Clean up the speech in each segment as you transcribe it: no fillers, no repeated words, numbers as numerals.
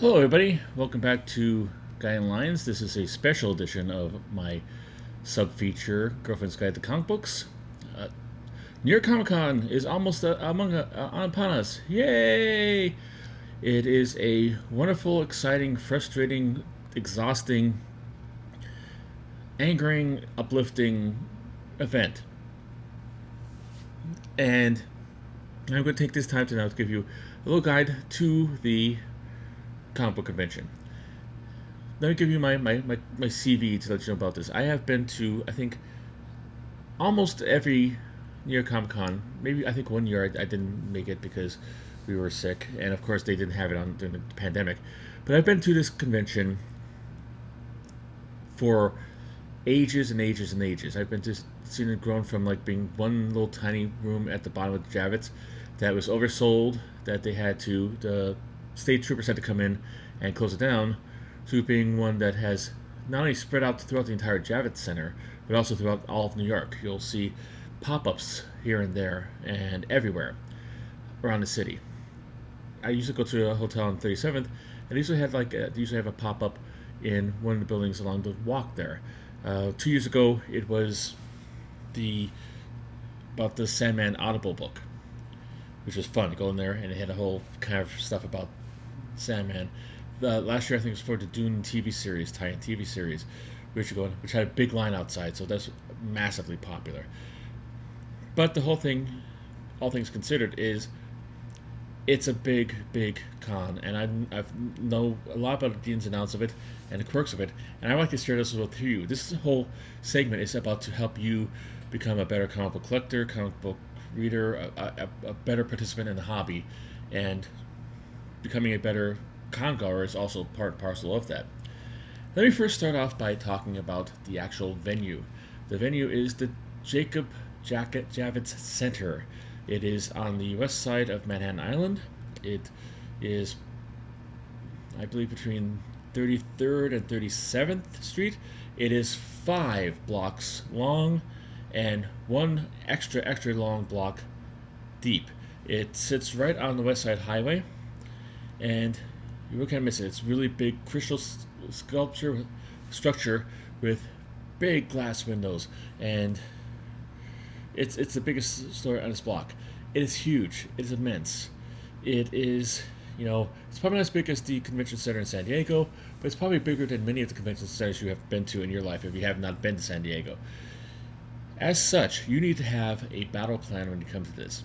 Hello, everybody. Welcome back to Guy in Lines. This is a special edition of my sub-feature, Girlfriend's Guide to Comic Books. Uh, New York Comic Con is almost upon us. Yay! It is a wonderful, exciting, frustrating, exhausting, angering, uplifting event. And I'm going to take this time to now to give you a little guide to the comic book convention. Let me give you my CV to let you know about this. I have been to, I think, almost every New York Comic Con. Maybe, I think, one year I didn't make it because we were sick, and of course they didn't have it on during the pandemic. But I've been to this convention for ages and ages and ages. I've been just seeing it grown from like being one little tiny room at the bottom of the Javits that was oversold, that they had to, the state troopers had to come in and close it down, to being one that has not only spread out throughout the entire Javits Center, but also throughout all of New York. You'll see pop-ups here and there and everywhere around the city. I used to go to a hotel on 37th, and they usually have a pop-up in one of the buildings along the walk there. 2 years ago, it was about the Sandman Audible book, which was fun to go in there, and it had a whole kind of stuff about Sandman. Last year, I think it was for the Dune TV series, tie-in TV series, which had a big line outside, so that's massively popular. But the whole thing, all things considered, is it's a big, big con, and I know a lot about the ins and outs of it and the quirks of it, and I like to share this with you. This whole segment is about to help you become a better comic book collector, comic book reader, a better participant in the hobby, and becoming a better con goer is also part and parcel of that. Let me first start off by talking about the actual venue. The venue is the Jacob Javits Center. It is on the west side of Manhattan Island. It is, I believe, between 33rd and 37th Street. It is 5 blocks long and one extra long block deep. It sits right on the West Side Highway, and you really can't miss it. It's really big crystal structure with big glass windows, and it's the biggest store on this block. It is huge. It is immense. It is, it's probably not as big as the convention center in San Diego, but it's probably bigger than many of the convention centers you have been to in your life if you have not been to San Diego. As such, you need to have a battle plan when you come to this.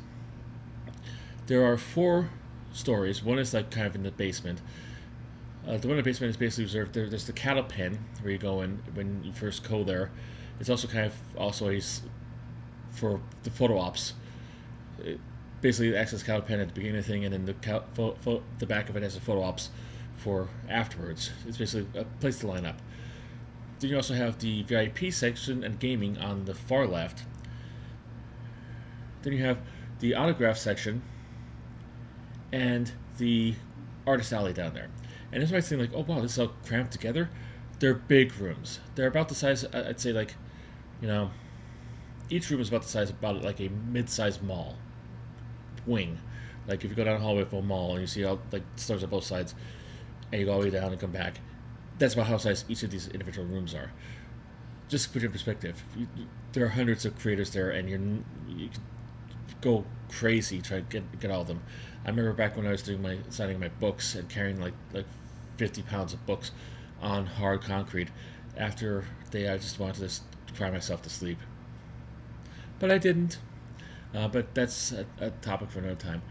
There are 4 stories. One is like kind of in the basement. The one in the basement is basically reserved. There's the cattle pen where you go in when you first go there. It's also kind of for the photo ops. Basically, the access cattle pen at the beginning of the thing, and then the back of it has the photo ops for afterwards. It's basically a place to line up. Then you also have the VIP section and gaming on the far left. Then you have the autograph section and the artist alley down there. And this might seem like, oh wow, this is all cramped together. They're big rooms. They're about the size, I'd say, like, each room is about the size about like a mid-sized mall wing. Like if you go down the hallway of a mall and you see all like stores on both sides, and you go all the way down and come back, that's about how size each of these individual rooms are. Just to put it in perspective, there are hundreds of creators there, and you can go crazy trying to get all of them. I remember back when I was doing signing my books and carrying like 50 pounds of books on hard concrete. After I just wanted to cry myself to sleep, but I didn't. But that's a topic for another time.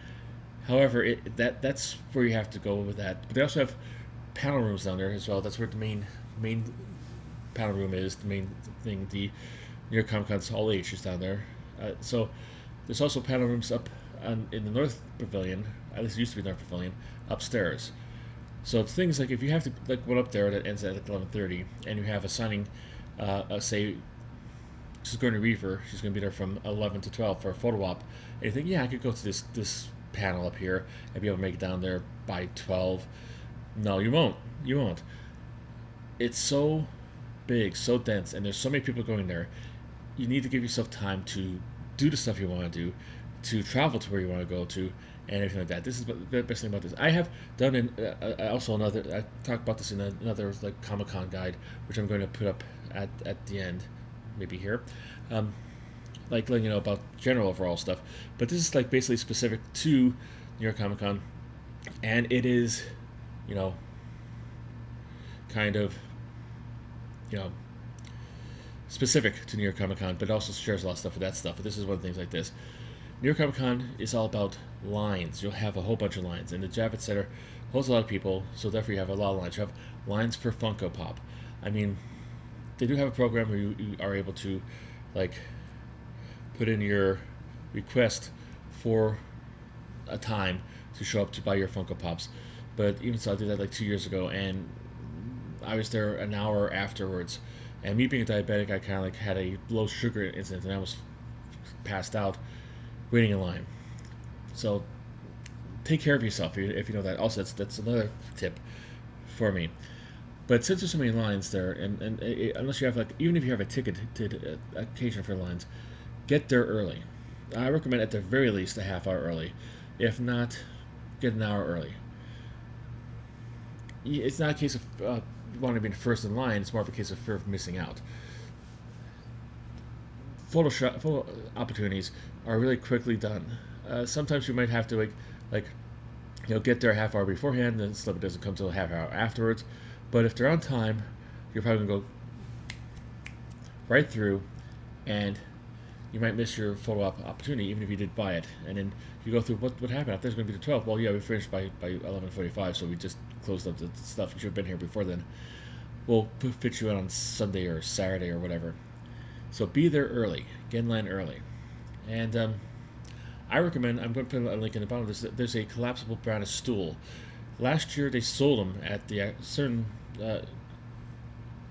However, that's where you have to go with that. But they also have panel rooms down there as well. That's where the main panel room is. The main thing, the New York Comic Con's All Age is down there. So there's also panel rooms up in the North Pavilion. At least it used to be North Pavilion upstairs. So it's things like if you have to like one up there that ends at 11:30, and you have a signing, say, Sigourney Weaver, she's going to be there from 11 to 12 for a photo op, and you think, yeah, I could go to this panel up here and be able to make it down there by 12. No, you won't. You won't. It's so big, so dense, and there's so many people going there. You need to give yourself time to do the stuff you want to do, to travel to where you want to go to, and everything like that. This is the best thing about this. I have done also another. I talked about this in another like Comic-Con guide, which I'm going to put up at the end, maybe here, um, like letting you know about general overall stuff. But this is like basically specific to New York Comic Con, and it is, you know, kind of, you know, specific to New York Comic Con, but also shares a lot of stuff with that stuff. But this is one of the things like this. New York Comic Con is all about lines. You'll have a whole bunch of lines, and the Javits Center holds a lot of people, so therefore you have a lot of lines. You have lines for Funko Pop. I mean, they do have a program where you are able to, like, put in your request for a time to show up to buy your Funko Pops. But even so, I did that like 2 years ago, and I was there an hour afterwards. And me being a diabetic, I kind of like had a low sugar incident, and I was passed out waiting in line. So take care of yourself if you know that. Also, that's another tip for me. But since there's so many lines there, and unless you have like, even if you have a ticketed occasion for lines, get there early. I recommend at the very least a half hour early. If not, get an hour early. It's not a case of wanting to be first in line. It's more of a case of fear of missing out. Photo opportunities are really quickly done. Sometimes you might have to like get there a half hour beforehand, and stuff doesn't come till a half hour afterwards. But if they're on time, you're probably gonna go right through, and you might miss your photo opportunity even if you did buy it. And then you go through what happened. After there's going to be the 12th. Well, yeah, we finished by 11:45, so we just closed up the stuff. You should have been here before then. We'll fit you in on Sunday or Saturday or whatever. So be there early. Get in line early. And I recommend, I'm going to put a link in the bottom of this, there's a collapsible brand of stool. Last year they sold them at the certain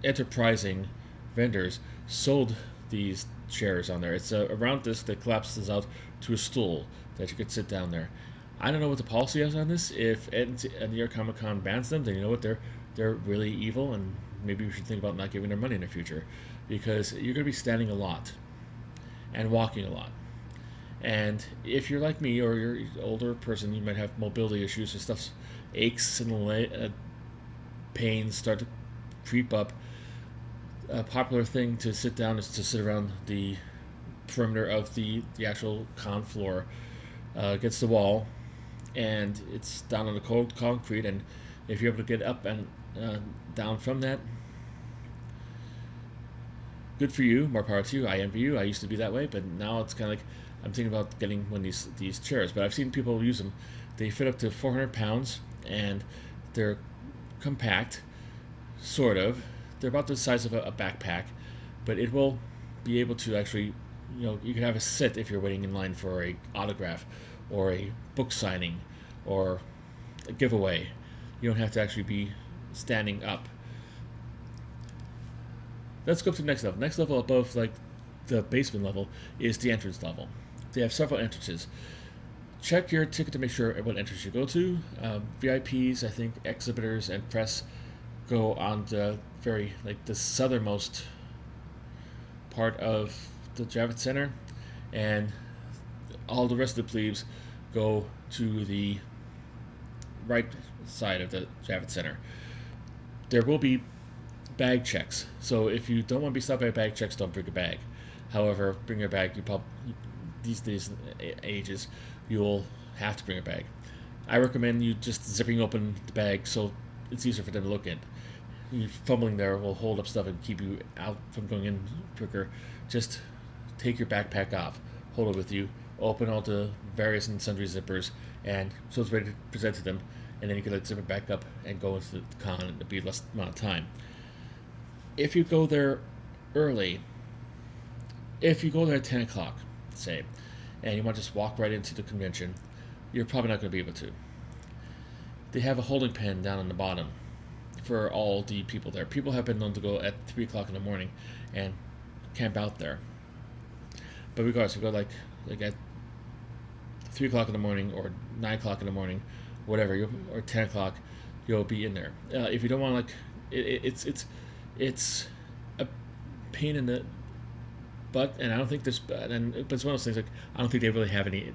enterprising vendors sold these chairs on there. It's around this that collapses out to a stool that you could sit down there. I don't know what the policy is on this. If New York Comic Con bans them, then you know what, they're really evil, and maybe we should think about not giving their money in the future, because you're going to be standing a lot and walking a lot. And if you're like me or you're an older person, you might have mobility issues and stuff, aches and pains start to creep up. A popular thing to sit down is to sit around the perimeter of the actual con floor against the wall, and it's down on the cold concrete, and if you're able to get up and down from that, good for you, more power to you. I envy you. I used to be that way, but now it's kind of like I'm thinking about getting one of these chairs. But I've seen people use them. They fit up to 400 pounds, and they're compact, sort of. They're about the size of a backpack, but it will be able to actually, you can have a sit if you're waiting in line for a autograph or a book signing or a giveaway. You don't have to actually be standing up. Let's go up to the next level. Next level above like the basement level is the entrance level. They have several entrances. Check your ticket to make sure what entrance you go to. VIPs, I think, exhibitors and press go on the the southernmost part of the Javits Center, and all the rest of the plebes go to the right side of the Javits Center. There will be bag checks, so if you don't want to be stopped by bag checks, don't bring a bag. However, bring your bag. These days ages, you'll have to bring a bag. I recommend you just zipping open the bag so it's easier for them to look in. You fumbling there will hold up stuff and keep you out from going in quicker. Just take your backpack off, hold it with you, open all the various and sundry zippers, and so it's ready to present to them, and then you can zip it back up and go into the con, and it'll be less amount of time. If you go there early, if you go there at 10 o'clock, say, and you want to just walk right into the convention, you're probably not going to be able to. They have a holding pen down on the bottom for all the people there. People have been known to go at 3 o'clock in the morning and camp out there. But regardless, if you go like at 3 o'clock in the morning or 9 o'clock in the morning, whatever, or 10 o'clock, you'll be in there. If you don't want it's a pain in the and I don't think this, but it's one of those things like I don't think they really have any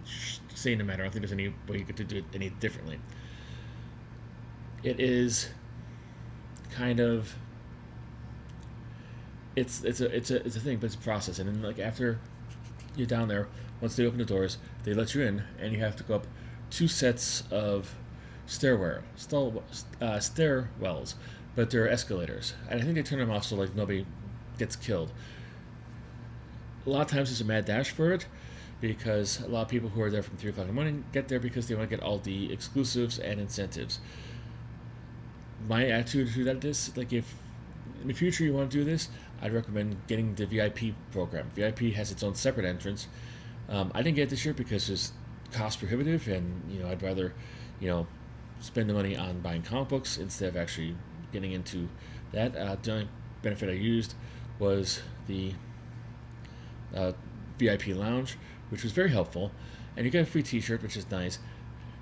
say in the matter. I don't think there's any way you get to do it any differently. It is kind of it's a thing, but it's a process. And then like after you're down there, once they open the doors, they let you in, and you have to go up two sets of stairwells, but they're escalators, and I think they turn them off so like nobody gets killed. A lot of times there's a mad dash for it because a lot of people who are there from 3 o'clock in the morning get there because they want to get all the exclusives and incentives. My attitude to that is like if in the future you want to do this, I'd recommend getting the VIP program. VIP has its own separate entrance. I didn't get it this year because it's cost prohibitive, and I'd rather spend the money on buying comic books instead of actually getting into that. The only benefit I used was the VIP lounge, which was very helpful, and you get a free T-shirt, which is nice.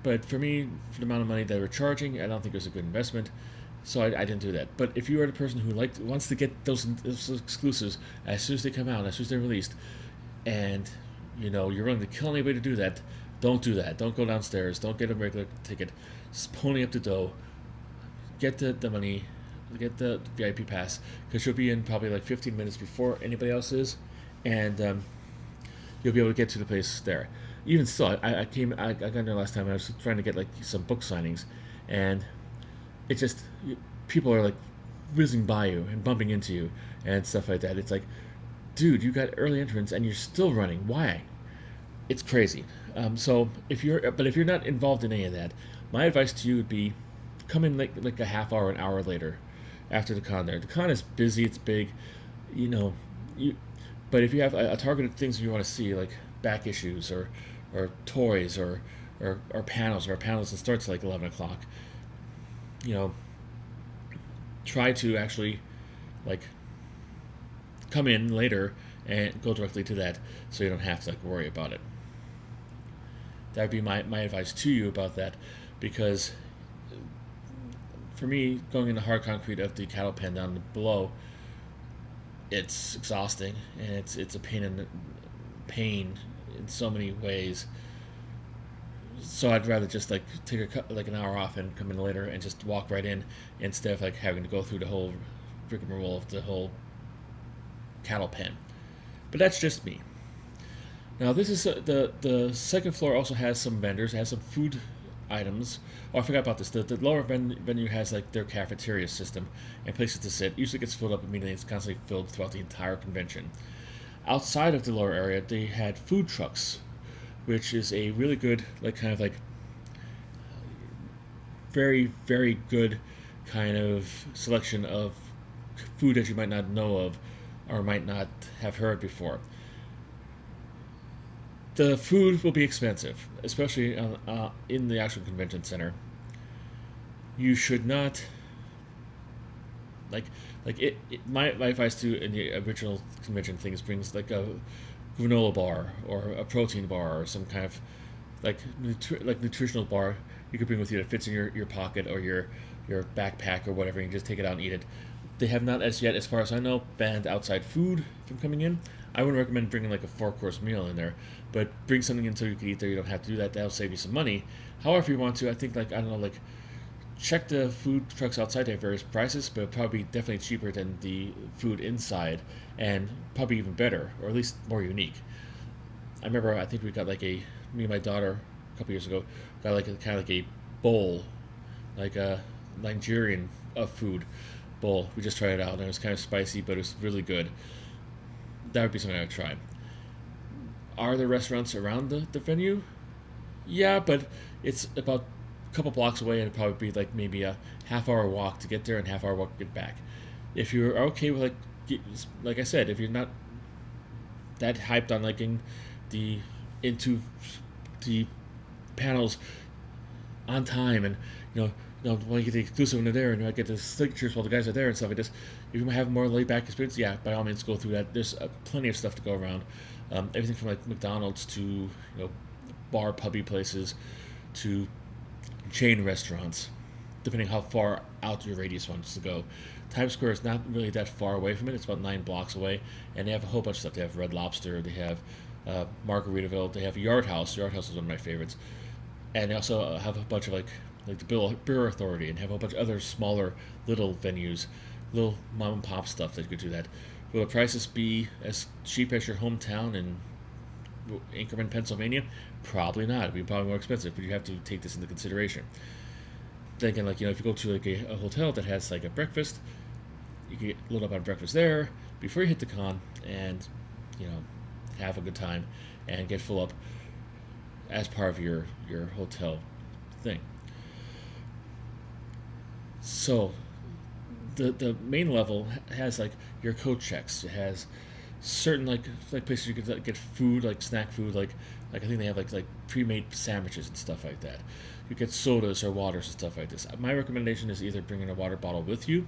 But for me, for the amount of money they were charging, I don't think it was a good investment, so I didn't do that. But if you are the person who wants to get those exclusives as soon as they come out, as soon as they're released, and you're willing to kill anybody to do that, don't do that. Don't go downstairs. Don't get a regular ticket. Just pony up the dough. Get the money. Get the VIP pass because you'll be in probably like 15 minutes before anybody else is, and you'll be able to get to the place there. Even still, I got in there last time and I was trying to get like some book signings, and it just people are like whizzing by you and bumping into you and stuff like that. It's like, dude, you got early entrance and you're still running. Why? It's crazy. So if you're not involved in any of that, my advice to you would be come in like a half hour, an hour later, after the con. The con is busy, it's big, you know, you. But if you have a targeted things you want to see, like back issues or toys or panels, or panels that starts like 11 o'clock, try to actually like come in later and go directly to that, so you don't have to like worry about it. That would be my advice to you about that, because for me, going in the hard concrete of the cattle pen down below, it's exhausting and it's a pain in so many ways. So I'd rather just like take like an hour off and come in later and just walk right in, instead of like having to go through the whole rigmarole of the whole cattle pen. But that's just me. Now this is the second floor also has some vendors. It has some food items. Oh, I forgot about this. The lower venue has like their cafeteria system and places to sit. Usually gets filled up immediately. It's constantly filled throughout the entire convention. Outside of the lower area, they had food trucks, which is a really good, like kind of like very, very good kind of selection of food that you might not know of or might not have heard before. The food will be expensive, especially in the actual convention center. You should not my advice to in the original convention things brings like a granola bar or a protein bar or some kind of like nutritional bar you could bring with you that fits in your pocket or your backpack or whatever, and you just take it out and eat it. They have not as yet, as far as I know, banned outside food from coming in. I wouldn't recommend bringing like a 4-course meal in there, but bring something in so you can eat there. You don't have to do that. That'll save you some money. However, if you want to, I think like I don't know, like check the food trucks outside. They have various prices, but probably definitely cheaper than the food inside, and probably even better, or at least more unique. I remember I think we got like me and my daughter a couple years ago got like kind of like a bowl, like a Nigerian food bowl. We just tried it out and it was kind of spicy, but it was really good. That would be something I would try. Are there restaurants around the venue? Yeah, but it's about a couple blocks away, and it'd probably be like maybe a half-hour walk to get there and half-hour walk to get back. If you're okay with like I said, if you're not that hyped on liking into the panels on time, and when you get the exclusive when they're there, and you might get the signatures while the guys are there and stuff like this. If you have a more laid back experience, yeah, by all means go through that. There's plenty of stuff to go around. Everything from like McDonald's to bar pubby places to chain restaurants. depending how far out your radius wants to go. Times Square is not really that far away from it. It's about 9 blocks away, and they have a whole bunch of stuff. They have Red Lobster, they have Margaritaville, they have Yard House. Yard House is one of my favorites, and they also have a bunch of like the Beer Authority, and have a bunch of other smaller little venues, little mom and pop stuff that you could do that. Will the prices be as cheap as your hometown in Inkerman, Pennsylvania? Probably not. It'd be probably more expensive, but you have to take this into consideration. Thinking like, if you go to like a hotel that has like a breakfast, you can load up on breakfast there before you hit the con, and you know have a good time and get full up as part of your hotel thing. So the main level has like your coat checks. It has certain like places you could get food, like snack food, like I think they have like pre-made sandwiches and stuff like that. You get sodas or waters and stuff like this. My recommendation is either bringing a water bottle with you,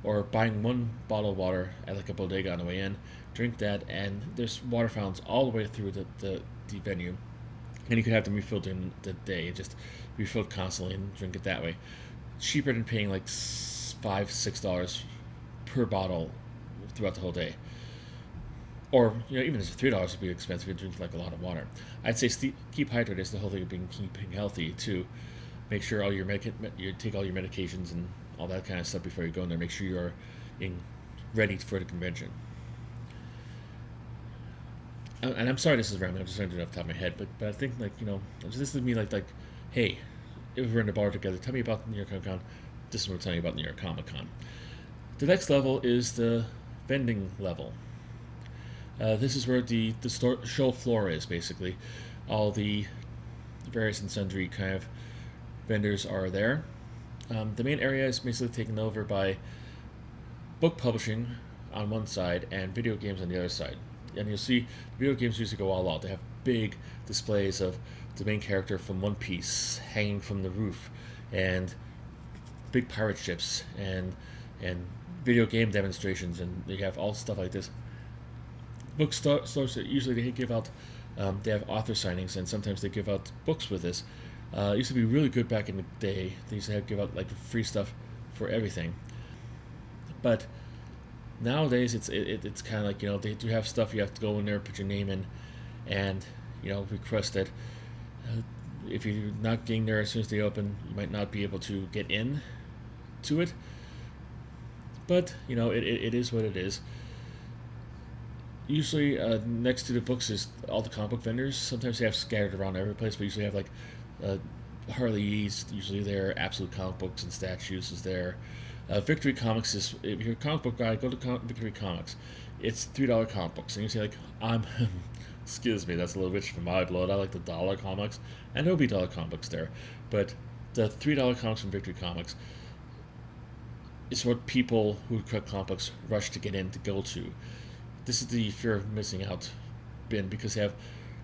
or buying one bottle of water at like a bodega on the way in. Drink that, and there's water fountains all the way through the venue, and you can have them refilled during the day. Just refilled constantly and drink it that way. Cheaper than paying like $5-6 per bottle throughout the whole day. Or even if $3 would be expensive if you drink like a lot of water. I'd say keep hydrated. Is the whole thing of keeping healthy too. Make sure all you take all your medications and all that kind of stuff before you go in there. Make sure you're ready for the convention. And I'm sorry this is rambling. I'm just trying to do it off the top of my head, but I think this is me like hey, if we're in the bar together, tell me about New York Comic Con. This is what we're telling you about New York Comic Con. The next level is the vending level. This is where the show floor is, basically. All the various and sundry kind of vendors are there. The main area is basically taken over by book publishing on one side and video games on the other side. And you'll see video games usually go all out. They have big displays of the main character from One Piece hanging from the roof, and big pirate ships, and video game demonstrations, and you have all stuff like this. Bookstores usually they give out, they have author signings, and sometimes they give out books with this. It used to be really good back in the day. They used to give out like free stuff for everything. But nowadays it's kind of like they do have stuff you have to go in there, put your name in, and request it. If you're not getting there as soon as they open, you might not be able to get in to it. But it is what it is. Usually next to the books is all the comic book vendors. Sometimes they have scattered around every place, but usually have like Harley East, usually there. Absolute Comic Books and Statues is there. Victory Comics is, if you're a comic book guy, go to Victory Comics. It's $3 comic books, and you say like, I'm excuse me, that's a little rich for my blood. I like the dollar comics, and there'll be dollar comic books there, but the $3 comics from Victory Comics is what people who collect comic books rush to get in to go to. This is the fear of missing out bin, because they have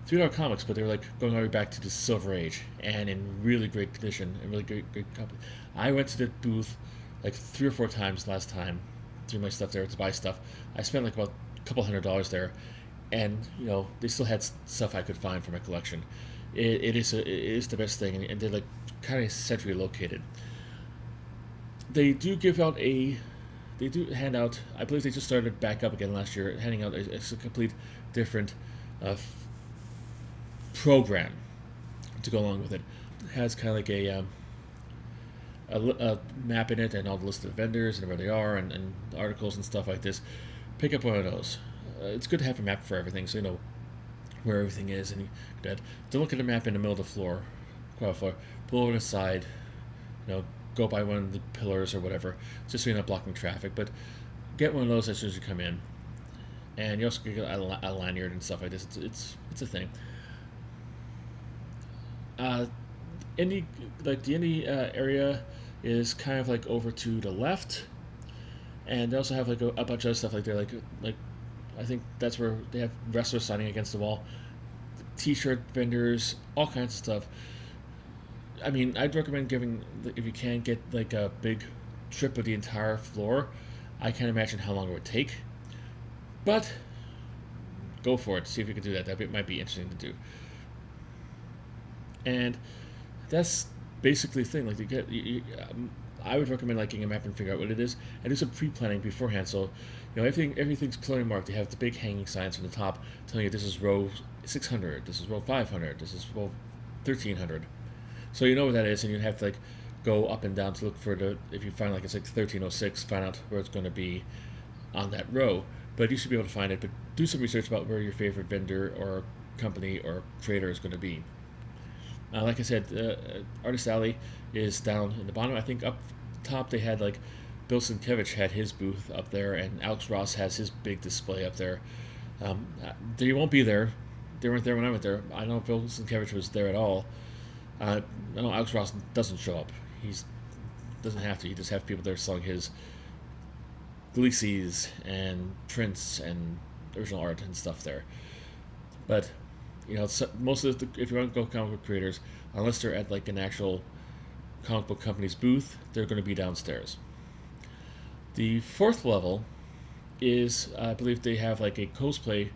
$3 comics, but they're like going all the way back to the Silver Age and in really great condition and really great company. I went to the booth like 3 or 4 times last time, threw my stuff there to buy stuff. I spent like about a couple $100 there, and they still had stuff I could find for my collection. It is the best thing, and they're like kind of centrally located. They do hand out, I believe they just started back up again last year, handing out a complete different program to go along with it. It has kind of like a map in it, and all the list of vendors and where they are, and articles and stuff like this. Pick up one of those. It's good to have a map for everything, so you know where everything is. And don't look at the map in the middle of the floor, pull over to the side, go by one of the pillars or whatever, just so you're not blocking traffic. But get one of those as soon as you come in, and you also get a lanyard and stuff like this. It's a thing. The indie area is kind of like over to the left, and they also have like a bunch of stuff like there, like I think that's where they have wrestlers signing against the wall, t-shirt vendors, all kinds of stuff. I mean, I'd recommend giving, if you can, get like a big trip of the entire floor. I can't imagine how long it would take, but go for it. See if you can do that. That might be interesting to do. And that's basically the thing. Like, I would recommend like getting a map and figure out what it is and do some pre-planning beforehand. So, everything's clearly marked. They have the big hanging signs from the top telling you this is row 600, this is row 500, this is row 1300. So you know what that is, and you have to like go up and down to look for the. If you find like it's like 1306, find out where it's going to be on that row. But you should be able to find it. But do some research about where your favorite vendor or company or trader is going to be. Like I said, Artist Alley is down in the bottom. I think up top they had like Bill Sienkiewicz had his booth up there, and Alex Ross has his big display up there. They won't be there. They weren't there when I went there. I don't know if Bill Sienkiewicz was there at all. I know Alex Ross doesn't show up. He doesn't have to. He just have people there selling his Gleacies and prints and original art and stuff there. But most of if you want to go comic book creators, unless they're at like an actual comic book company's booth, they're going to be downstairs. The fourth level is, I believe they have like a cosplay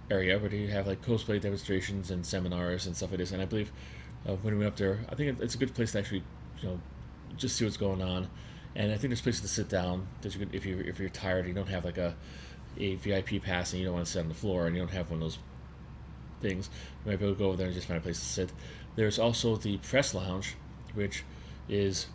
area where they have like cosplay demonstrations and seminars and stuff like this. And I believe when we went up there, I think it's a good place to actually, just see what's going on. And I think there's places to sit down. That you can, if you're tired, and you don't have like a VIP pass, and you don't want to sit on the floor, and you don't have one of those things, you might be able to go over there and just find a place to sit. There's also the press lounge, which is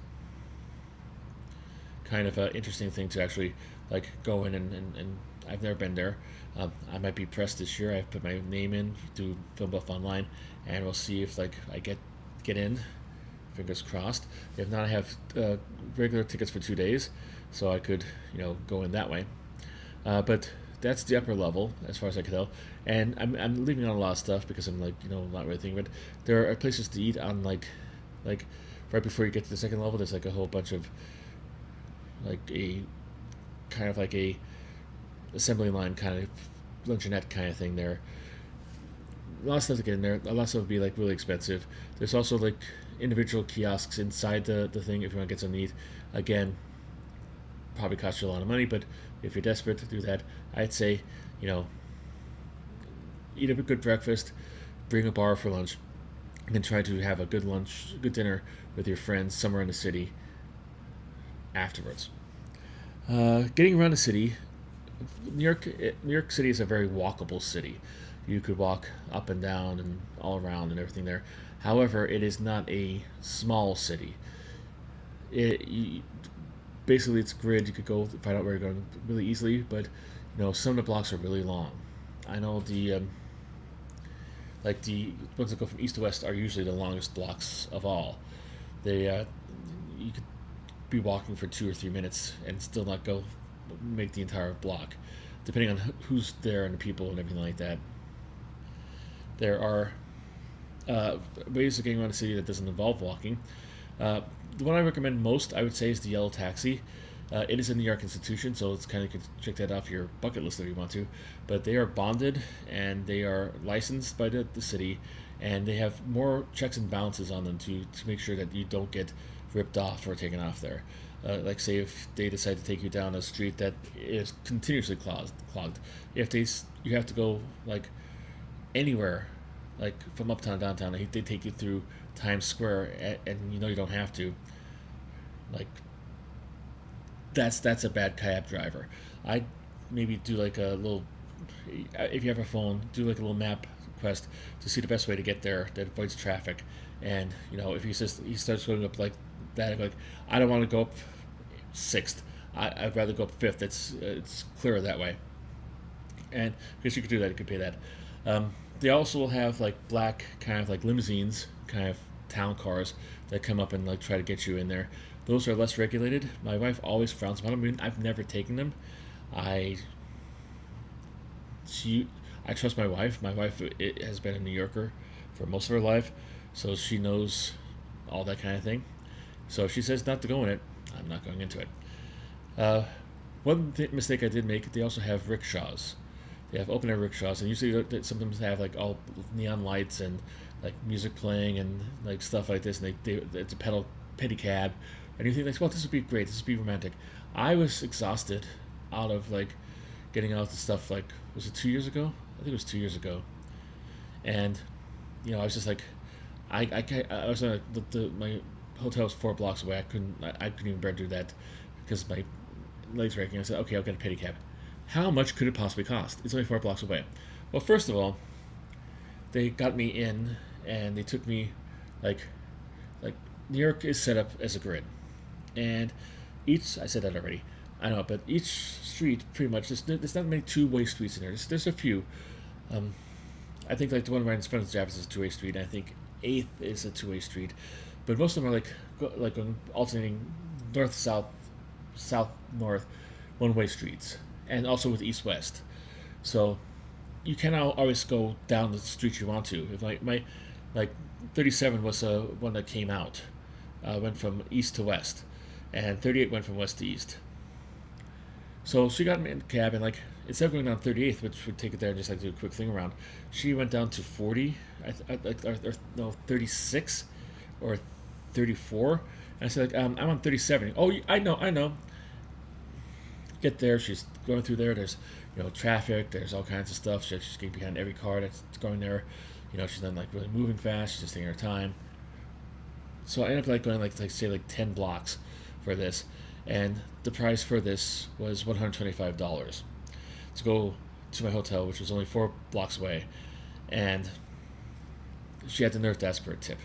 kind of an interesting thing to actually like go in and I've never been there. I might be pressed this year. I've put my name in to Film Buff Online, and we'll see if like I get in. Fingers crossed. If not, I have regular tickets for 2 days, so I could go in that way. But that's the upper level as far as I can tell, and I'm leaving out a lot of stuff because I'm like not really thinking. But there are places to eat on like right before you get to the second level. There's like a whole bunch of like a kind of like a assembly line kind of luncheonette kind of thing there. A lot of stuff to get in there. A lot of stuff would be like really expensive. There's also like individual kiosks inside the thing if you want to get something to eat. Again, probably cost you a lot of money, but if you're desperate to do that, I'd say eat a good breakfast, bring a bar for lunch, and then try to have a good lunch, good dinner with your friends somewhere in the city afterwards. Getting around the city, New York City is a very walkable city. You could walk up and down and all around and everything there. However, it is not a small city. Basically, it's grid. You could go find out where you're going really easily, but some of the blocks are really long. I know the ones that go from east to west are usually the longest blocks of all. You could be walking for 2 or 3 minutes and still not make the entire block, depending on who's there and the people and everything like that. There are ways of getting around the city that doesn't involve walking. The one I recommend most, I would say, is the Yellow Taxi. It is a New York institution, so it's kind of, you can check that off your bucket list if you want to. But they are bonded and they are licensed by the city, and they have more checks and balances on them to make sure that you don't get ripped off or taken off there. Like say if they decide to take you down a street that is continuously clogged, you have to go like anywhere, like from uptown downtown, they take you through Times Square, and you don't have to. Like that's a bad cab driver. I'd maybe do like a little, if you have a phone, do like a little map quest to see the best way to get there that avoids traffic. And if he starts going up like that, like I don't want to go up 6th. I'd rather go up 5th. It's clearer that way. And because you could do that, you could pay that. They also will have like black kind of like limousines, kind of town cars that come up and like try to get you in there. Those are less regulated. My wife always frowns upon them. I mean, I've never taken them. I trust my wife. My wife has been a New Yorker for most of her life, so she knows all that kind of thing. So if she says not to go in it, I'm not going into it. One mistake I did make, they also have rickshaws. They have open air rickshaws, and usually they sometimes have like all neon lights and like music playing and like stuff like this. And it's a pedicab, and you think like, well, this would be great. This would be romantic. I was exhausted out of like getting out the stuff. Like, was it 2 years ago? I think it was 2 years ago. And I was just like, I was on my hotel was 4 blocks away. I couldn't even bear to do that because my legs were aching. I said, okay, I'll get a pedicab. How much could it possibly cost? It's only 4 blocks away. Well, first of all, they got me in and they took me like like New York is set up as a grid, and each I said that already. I know, but each street pretty much there's not many two-way streets in there. There's a few. Um, I think like the one right in front of Javits is a two-way street. And I think Eighth is a two-way street, but most of them are like alternating north south, south north, one-way streets, and also with east west. So you cannot always go down the street you want to. If like 37 was one that came out, went from east to west, and 38 went from west to east. So she got me in a cab, and like instead of going down 38th, which would take it there and just like do a quick thing around, she went down to 40, or no 36, or 34. And I said like I'm on 37. Oh, I know. Get there, she's going through there. There's traffic. There's all kinds of stuff. She's getting behind every car that's going there. She's not like really moving fast. She's just taking her time. So I ended up like going like say like 10 blocks for this, and the price for this was $125 to go to my hotel, which was only 4 blocks away, and she had the nerve to ask for a tip.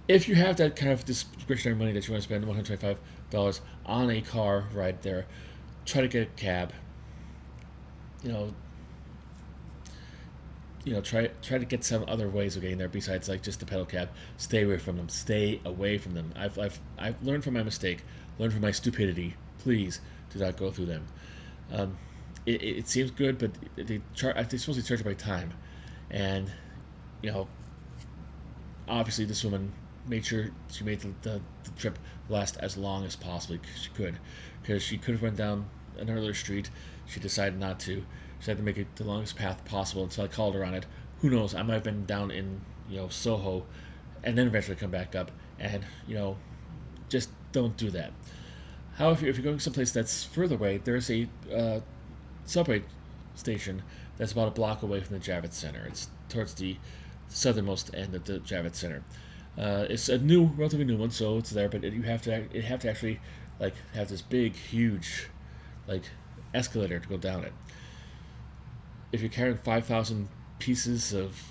If you have that kind of discretionary money that you want to spend $125 on a car ride there, try to get a cab. Try to get some other ways of getting there besides like just the pedal cab. Stay away from them. Stay away from them. I've learned from my mistake. Learned from my stupidity. Please do not go through them. It seems good, but they supposed to charge by time, and obviously this woman made sure she made the trip last as long as possibly she could, because she could have went down another street. She decided not to. She had to make it the longest path possible until I called her on it. Who knows? I might have been down in Soho, and then eventually come back up. And just don't do that. However, if you're going someplace that's further away, there's a subway station that's about a block away from the Javits Center. It's towards the southernmost end of the Javits Center. It's a relatively new one, so it's there. But you have to actually like have this big, huge, like escalator to go down it. If you're carrying 5,000 pieces of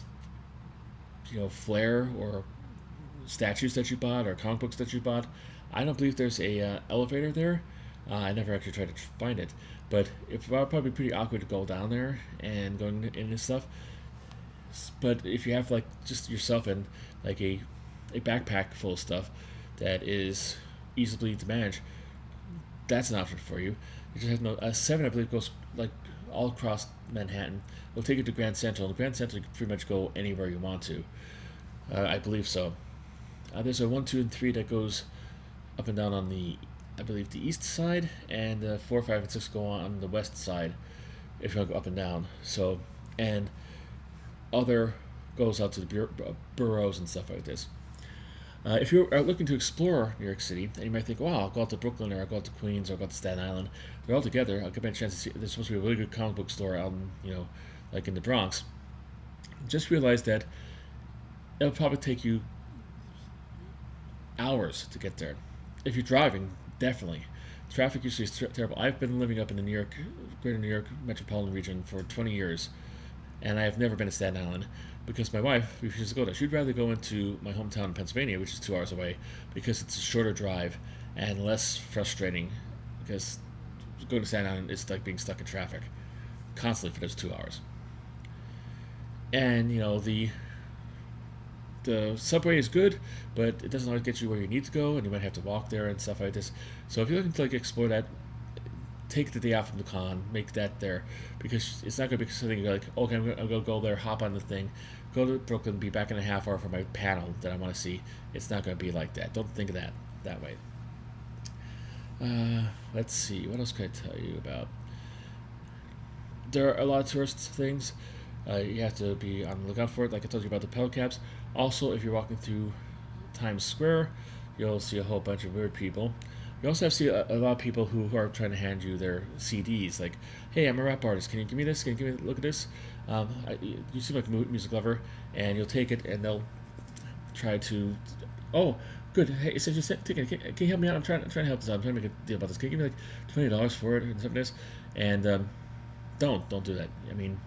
flair or statues that you bought or comic books that you bought, I don't believe there's a elevator there. I never actually tried to find it, but it's probably pretty awkward to go down there and going in and stuff. But if you have like just yourself and like a backpack full of stuff that is easily to manage, that's an option for you. You just have a 7, I believe, goes like all across Manhattan. It'll take you to Grand Central. And Grand Central, you can pretty much go anywhere you want to. I believe so. There's a 1, 2, and 3 that goes up and down on I believe, the east side, and 4, 5, and 6 go on the west side if you want to go up and down. So, and other goes out to the boroughs and stuff like this. If you are looking to explore New York City, and you might think, wow, I'll go out to Brooklyn, or I'll go out to Queens, or I'll go out to Staten Island. They're all together. I'll get my chance to see. There's supposed to be a really good comic book store out in, like in the Bronx. Just realize that it'll probably take you hours to get there. If you're driving, definitely. Traffic usually is terrible. I've been living up in the greater New York metropolitan region for 20 years, and I have never been to Staten Island because my wife refuses to go there. She'd rather go into my hometown in Pennsylvania, which is 2 hours away, because it's a shorter drive and less frustrating, because going to Staten Island is like being stuck in traffic constantly for those 2 hours. And the subway is good, but it doesn't always get you where you need to go, and you might have to walk there and stuff like this. So if you're looking to like explore that, take the day off from the con, make that there, because it's not going to be something you're like, okay, I'm going to go there, hop on the thing, go to Brooklyn, be back in a half hour for my panel that I want to see. It's not going to be like that. Don't think of that way. Let's see, what else can I tell you about? There are a lot of tourist things. You have to be on the lookout for it, like I told you about the pedal cabs. Also, if you're walking through Times Square, you'll see a whole bunch of weird people. You also have to see a lot of people who are trying to hand you their CDs, like, hey, I'm a rap artist, can you give me this? Can you give me look at this? You seem like a music lover, and you'll take it, and they'll try to Oh, good. Hey, since you're ticket, can you help me out? I'm trying to help this out. I'm trying to make a deal about this. Can you give me like $20 for it and something like this? And don't do that. I mean,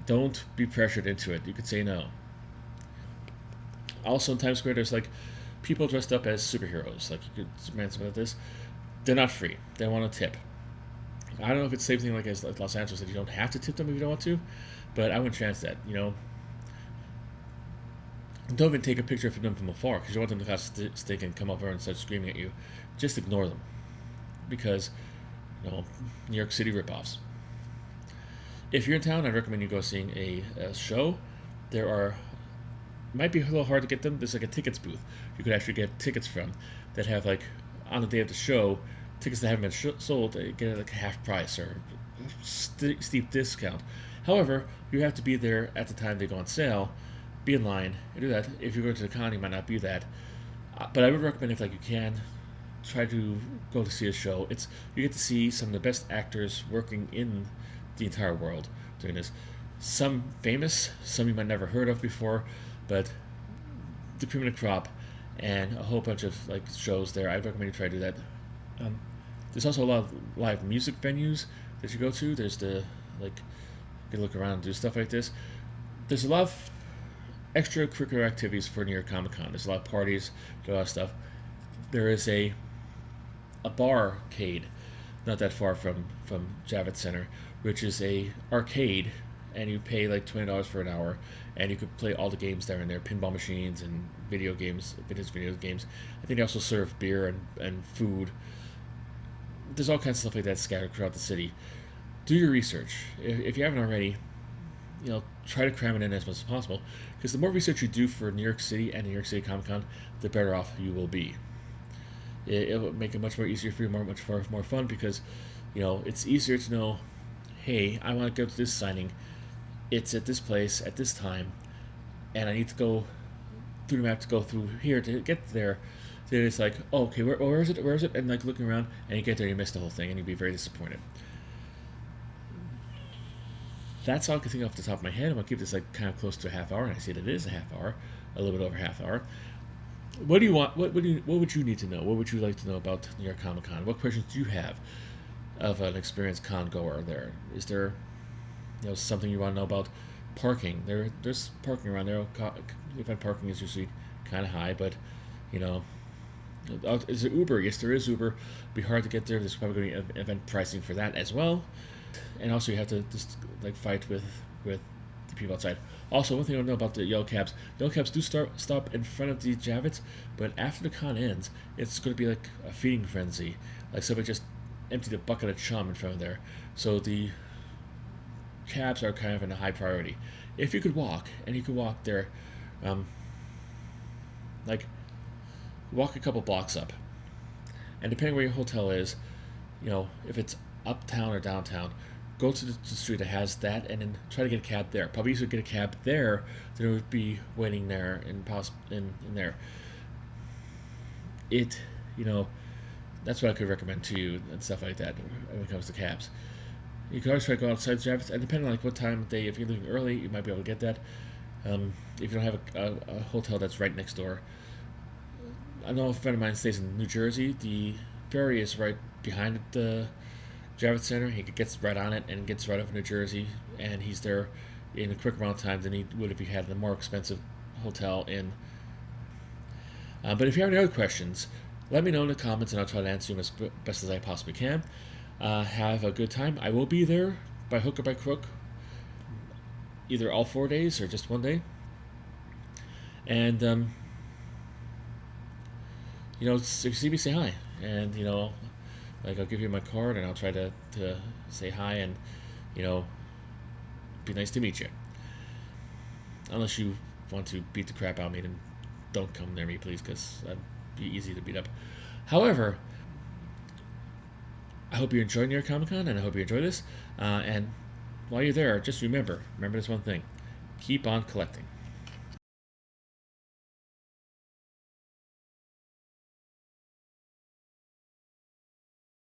don't be pressured into it. You could say no. Also in Times Square, there's like people dressed up as superheroes. Like you could man something like this. They're not free. They want a tip. I don't know if it's the same thing like as like Los Angeles that you don't have to tip them if you don't want to, but I wouldn't chance that. Don't even take a picture of them from afar because you want them to kind of stick and come over and start screaming at you. Just ignore them because New York City ripoffs. If you're in town, I recommend you go seeing a show. There are might be a little hard to get them. There's like a tickets booth you could actually get tickets from that have like on the day of the show tickets that haven't been sold. They get like half price or steep discount. However, you have to be there at the time they go on sale. Be in line and do that. If you're going to the con, you might not be that. But I would recommend if like you can try to go to see a show. It's you get to see some of the best actors working in the entire world doing this. Some famous, some you might never heard of before, but the cream of the crop, and a whole bunch of like shows there. I recommend you try to do that. Um, there's also a lot of live music venues that you go to. There's the like you can look around and do stuff like this. There's a lot of extracurricular activities for New York Comic Con. There's a lot of parties, a lot of stuff. There is a barcade not that far from Javits Center, which is a arcade, and you pay like $20 for an hour, and you could play all the games there and there, pinball machines and video games, video games. I think they also serve beer and food. There's all kinds of stuff like that scattered throughout the city. Do your research if you haven't already. Try to cram it in as much as possible, because the more research you do for New York City and New York City Comic Con, the better off you will be. It'll make it much more easier for you, much more fun, because it's easier to know, hey, I want to go to this signing. It's at this place at this time, and I need to go through the map to go through here to get there. Then it's like, oh, okay, where is it? Where is it? And like looking around, and you get there, you miss the whole thing, and you'd be very disappointed. That's all I can think off the top of my head. I'm gonna keep this like kind of close to a half hour, and I see that it is a half hour, a little bit over a half hour. What do you want? What would you need to know? What would you like to know about New York Comic Con? What questions do you have of an experienced con goer there? Is there something you want to know about parking? There's parking around there. You find parking is usually kind of high, but you know. Is it Uber? Yes, there is Uber. It'd be hard to get there. There's probably going to be event pricing for that as well. And also you have to just like fight with the people outside. Also, one thing I don't know about the yellow cabs. Yellow cabs do stop in front of the Javits, but after the con ends, it's going to be like a feeding frenzy. Like somebody just emptied a bucket of chum in front of there. So the cabs are kind of in a high priority. If you could walk, and you could walk there, like walk a couple blocks up, and depending where your hotel is, if it's uptown or downtown, go to the street that has that, and then try to get a cab there. Probably easier to get a cab there than it would be waiting there in there. It, that's what I could recommend to you and stuff like that when it comes to cabs. You can always try to go outside the Javits, and depending on like what time of day, if you're leaving early, you might be able to get that. If you don't have a hotel that's right next door. I know a friend of mine stays in New Jersey. The ferry is right behind the Javits Center. He gets right on it and gets right over New Jersey, and he's there in a quick amount of time than he would if he had a more expensive hotel in. But if you have any other questions, let me know in the comments, and I'll try to answer them as best as I possibly can. Have a good time. I will be there by hook or by crook, either all 4 days or just one day. And if you see me, say hi, and like I'll give you my card, and I'll try to say hi, and be nice to meet you. Unless you want to beat the crap out of me, then don't come near me, please, because I'd be easy to beat up. However, I hope you enjoy New York Comic Con, and I hope you enjoy this. And while you're there, just remember this one thing: keep on collecting.